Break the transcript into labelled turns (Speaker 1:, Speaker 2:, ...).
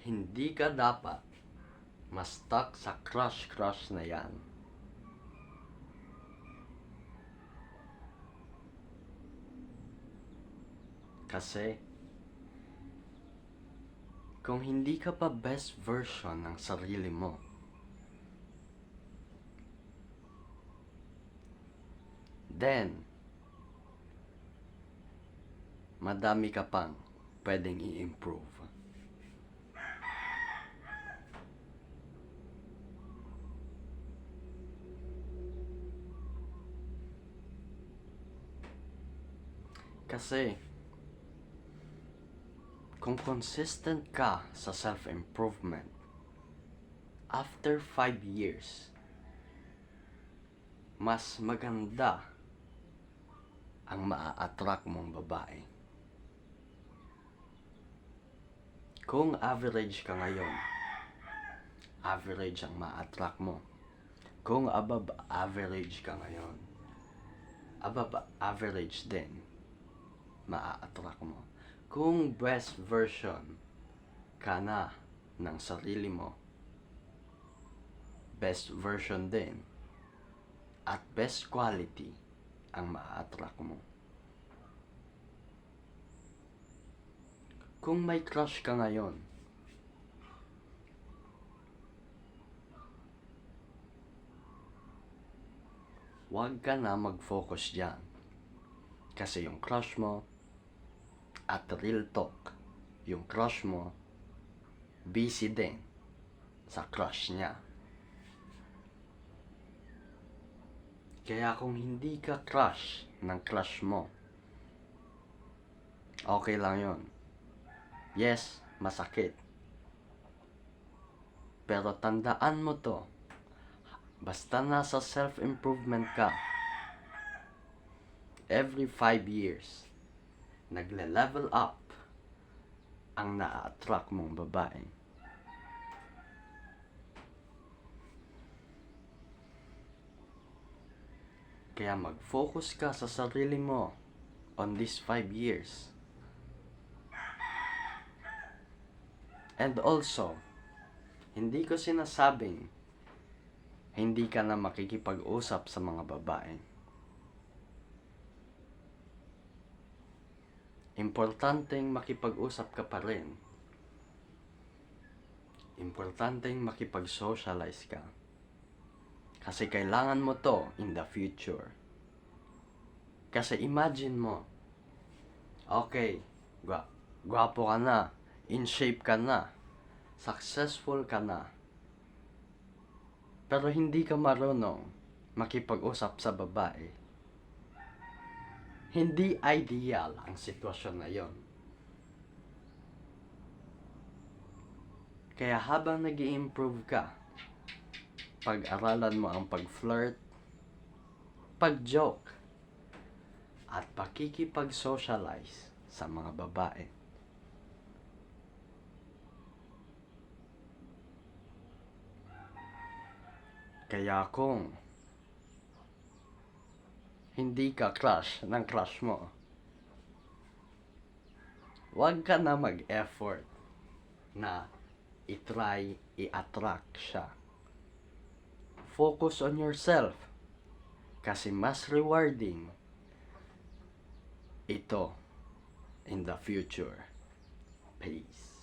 Speaker 1: Hindi ka dapat ma-stuck sa crush na yan. Kasi, kung hindi ka pa best version ng sarili mo, then, madami ka pang pwedeng i-improve. Kasi, kung consistent ka sa self-improvement, after 5 years, mas maganda ang maa-attract mong babae. Kung average ka ngayon, average ang maa-attract mo. Kung above average ka ngayon, above average din maa-attract mo. Kung best version ka na ng sarili mo, best version din at best quality ang maa-attract mo. Kung may crush ka ngayon, huwag ka na mag-focus dyan. Kasi yung crush mo, at real talk, yung crush mo, busy din sa crush niya. Kaya kung hindi ka crush ng crush mo, okay lang yon. Yes, masakit. Pero tandaan mo to, basta nasa self-improvement ka, every 5 years, nagle-level up ang na-attract mong babae. Kaya mag-focus ka sa sarili mo on these 5 years. And also, hindi ko sinasabing hindi ka na makikipag-usap sa mga babae. Importanteng makipag-usap ka pa rin. Importanteng makipag-socialize ka. Kasi kailangan mo to in the future. Kasi imagine mo, okay, gwapo ka na, in shape ka na, successful ka na, pero hindi ka marunong makipag-usap sa babae. Hindi ideal ang sitwasyon na yon. Kaya habang nag-i-improve ka, pag-aralan mo ang pag-flirt, pag-joke, at pakikipag-socialize sa mga babae. Kaya kung hindi ka crush ng crush mo, huwag ka na mag-effort na i-try, i-attract siya. Focus on yourself. Kasi mas rewarding ito in the future. Peace.